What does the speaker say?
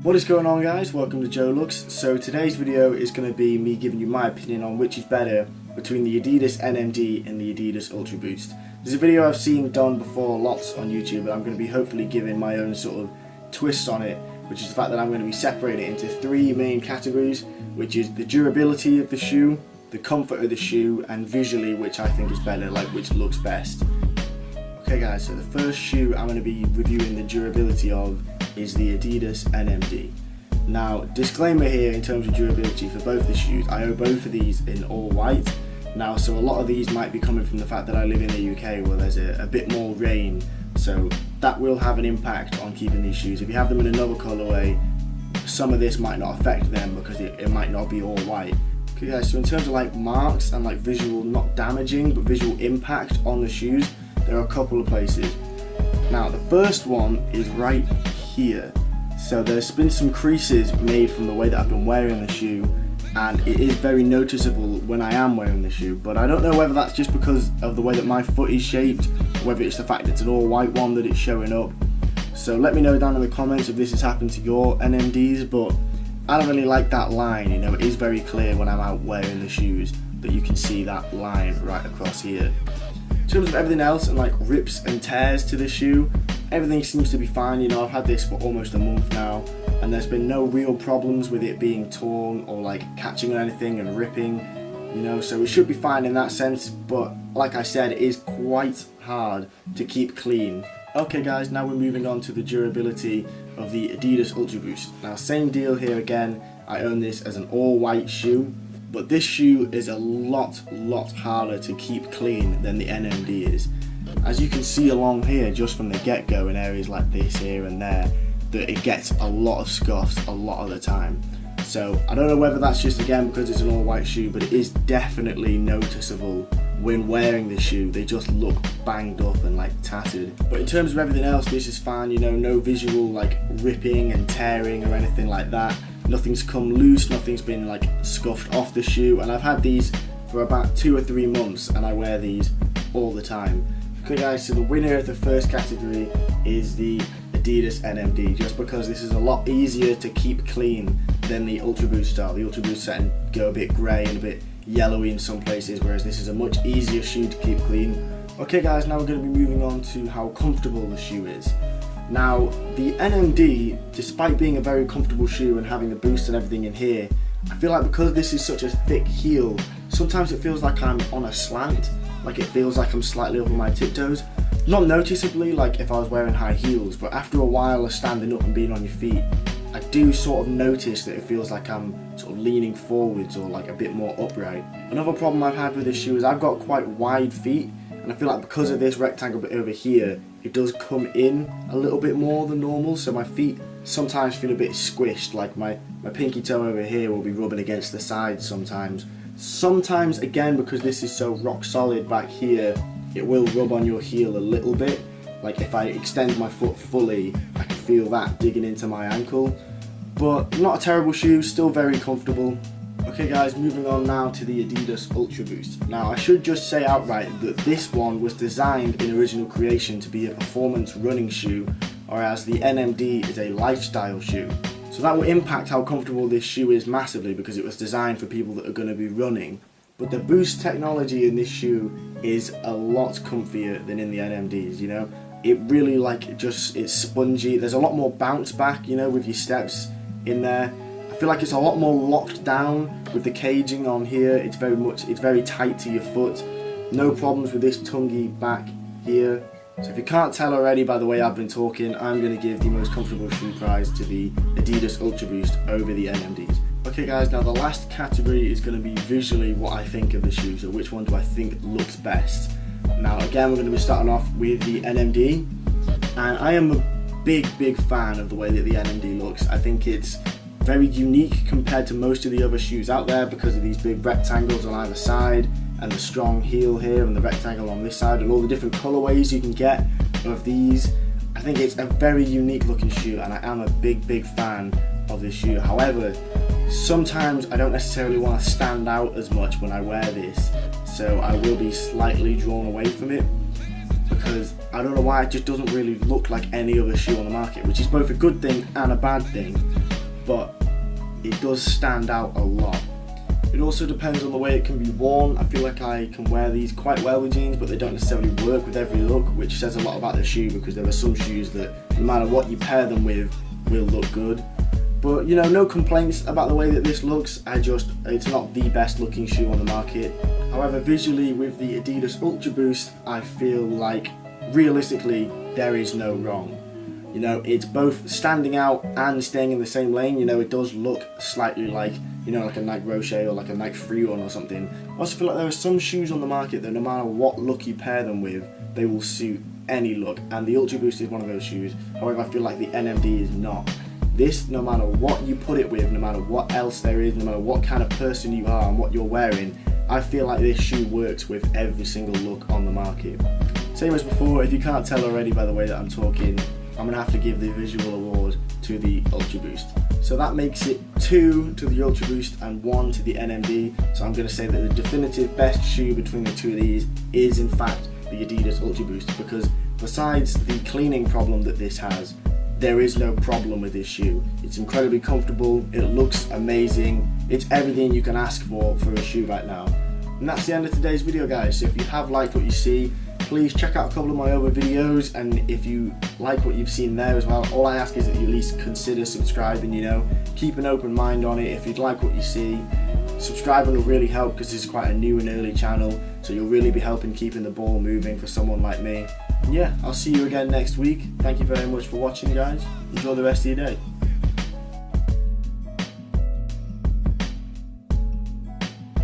What is going on, guys? Welcome to Joe Looks. So today's video is going to be me giving you my opinion on which is better between the Adidas Nmd and the Adidas Ultra Boost. There's a video I've seen done before lots on YouTube, but I'm going to be hopefully giving my own sort of twist on it, which is the fact that I'm going to be separating it into three main categories, which is the durability of the shoe, the comfort of the shoe, and visually which I think is better, like which looks best. Okay guys, so the first shoe I'm going to be reviewing the durability of is the Adidas Nmd. Now, disclaimer here in terms of durability for both the shoes, I own both of these in all white. Now, so a lot of these might be coming from the fact that I live in the UK where there's a bit more rain, so that will have an impact on keeping these shoes. If you have them in another colourway, some of this might not affect them because it might not be all white. Okay guys, so in terms of like marks and like visual, not damaging, but visual impact on the shoes, there are a couple of places. Now, the first one is right here. So there's been some creases made from the way that I've been wearing the shoe, and it is very noticeable when I am wearing the shoe, but I don't know whether that's just because of the way that my foot is shaped, or whether it's the fact that it's an all white one that it's showing up. So let me know down in the comments if this has happened to your NMDs, but I don't really like that line. You know, it is very clear when I'm out wearing the shoes that you can see that line right across here. In terms of everything else and like rips and tears to the shoe, everything seems to be fine. You know, I've had this for almost a month now, and there's been no real problems with it being torn or like catching on anything and ripping, you know, so it should be fine in that sense, but like I said, it is quite hard to keep clean. Okay guys, now we're moving on to the durability of the Adidas Ultra Boost. Now, same deal here again, I own this as an all white shoe, but this shoe is a lot harder to keep clean than the NMD is. As you can see along here, just from the get-go in areas like this here and there, that it gets a lot of scuffs a lot of the time. So I don't know whether that's just again because it's an all white shoe, but it is definitely noticeable when wearing the shoe. They just look banged up and like tattered. But in terms of everything else, this is fine, you know, no visual like ripping and tearing or anything like that. Nothing's come loose, nothing's been like scuffed off the shoe, and I've had these for about 2 or 3 months and I wear these all the time. Okay guys, so the winner of the first category is the Adidas Nmd, just because this is a lot easier to keep clean than the Ultra Boost style. The Ultra Boost set and go a bit grey and a bit yellowy in some places, whereas this is a much easier shoe to keep clean. Okay guys, now we're going to be moving on to how comfortable the shoe is. Now, the Nmd, despite being a very comfortable shoe and having the boost and everything in here, I feel like because this is such a thick heel, sometimes it feels like I'm on a slant, like it feels like I'm slightly over my tiptoes. Not noticeably like if I was wearing high heels, but after a while of standing up and being on your feet, I do sort of notice that it feels like I'm sort of leaning forwards or like a bit more upright. Another problem I've had with this shoe is I've got quite wide feet, and I feel like because of this rectangle bit over here, it does come in a little bit more than normal, so my feet sometimes feel a bit squished, like my pinky toe over here will be rubbing against the side sometimes. Sometimes, again, because this is so rock solid back here, it will rub on your heel a little bit. Like if I extend my foot fully, I can feel that digging into my ankle. But not a terrible shoe, still very comfortable. Okay guys, moving on now to the Adidas Ultra Boost. Now, I should just say outright that this one was designed in original creation to be a performance running shoe, whereas the NMD is a lifestyle shoe. So that will impact how comfortable this shoe is massively, because it was designed for people that are going to be running. But the boost technology in this shoe is a lot comfier than in the NMDs, you know. It really it's spongy. There's a lot more bounce back, you know, with your steps in there. I feel like it's a lot more locked down with the caging on here. It's very tight to your foot. No problems with this tonguey back here. So if you can't tell already by the way I've been talking, I'm going to give the most comfortable shoe prize to the Adidas Ultra Boost over the NMDs. Okay guys, now the last category is going to be visually what I think of the shoe, so which one do I think looks best. Now again, we're going to be starting off with the NMD, and I am a big fan of the way that the NMD looks. I think it's very unique compared to most of the other shoes out there because of these big rectangles on either side and the strong heel here and the rectangle on this side and all the different colorways you can get of these. I think it's a very unique looking shoe, and I am a big fan of this shoe. However, sometimes I don't necessarily want to stand out as much when I wear this, so I will be slightly drawn away from it because I don't know why, it just doesn't really look like any other shoe on the market, which is both a good thing and a bad thing. but it does stand out a lot. It also depends on the way it can be worn. I feel like I can wear these quite well with jeans, but they don't necessarily work with every look, which says a lot about the shoe, because there are some shoes that no matter what you pair them with will look good. But you know, no complaints about the way that this looks. It's not the best looking shoe on the market. However, visually with the Adidas Ultra Boost, I feel like realistically there is no wrong. You know, it's both standing out and staying in the same lane. You know, it does look slightly like, you know, like a Nike Rocher or like a Nike Free Run or something. I also feel like there are some shoes on the market that no matter what look you pair them with, they will suit any look, and the Ultra Boost is one of those shoes. However, I feel like the NMD is not. This, no matter what you put it with, no matter what else there is, no matter what kind of person you are and what you're wearing, I feel like this shoe works with every single look on the market. Same as before, if you can't tell already by the way that I'm talking, I'm going to have to give the visual award to the Ultra Boost. So that makes it 2 to the Ultra Boost and 1 to the NMD. So I'm going to say that the definitive best shoe between the two of these is in fact the Adidas Ultra Boost, because besides the cleaning problem that this has, there is no problem with this shoe. It's incredibly comfortable, it looks amazing, it's everything you can ask for a shoe right now. And that's the end of today's video, guys. So if you have liked what you see, please check out a couple of my other videos, and if you like what you've seen there as well, all I ask is that you at least consider subscribing, you know, keep an open mind on it. If you'd like what you see, subscribing will really help, because this is quite a new and early channel, so you'll really be helping keeping the ball moving for someone like me. And yeah, I'll see you again next week. Thank you very much for watching, guys. Enjoy the rest of your day.